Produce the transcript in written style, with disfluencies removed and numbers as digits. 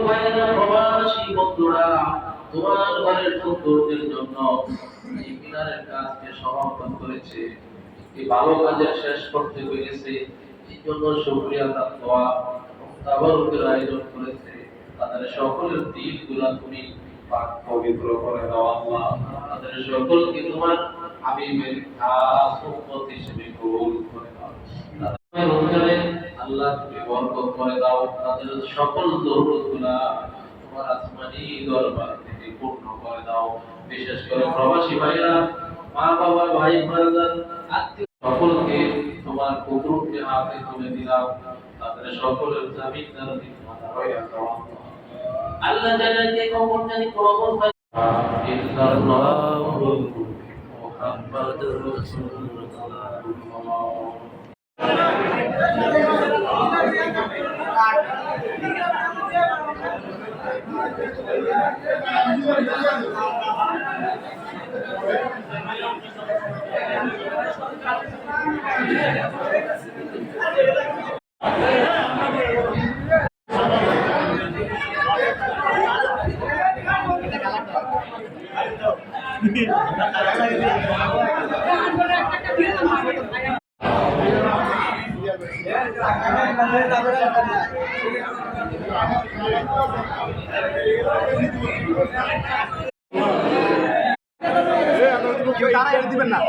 ভাইয়েরা, প্রবাসী বন্ধুরা, তোমার ঘরের সৌন্দর্যের জন্য এই মিনারের কাজকে সমাপন করেছে, এই ভালো কাজের শেষ করতে পেরেছে, এই জন্য শুকরিয়া দোয়া তাবারুকের আয়োজন করেছে। তাদের সকলের দিলগুলা তুমি পাক পবিত্র করে দাও আল্লাহ। তাদের সকলকে তোমার হাবিবের খাস উম্মত হিসেবে কবুল করে দাও। তাদের রোজগারে আল্লাহ তুমি বরকত করে দাও। তাদের সকল জরুরতগুলা তোমার আসমানি দরবার থেকে পূর্ণ করে দাও। বিশেষ করে প্রবাসী ভাইরা, মা বাবা, ভাই ব্রাদার, আত্মীয় সকলকে তোমার কুদরতকে হাতে তুলে দিলাম। তাদের সকলের জামিনদার জিম্মাদার হয়ে দাও আল্লাহ। জান্নাতে কবর জানি কোন অবস্থায় ইল্লাল্লাহু মুহাম্মাদুর রাসূলুল্লাহ। কেউ দাঁড়ায় দিবেন না।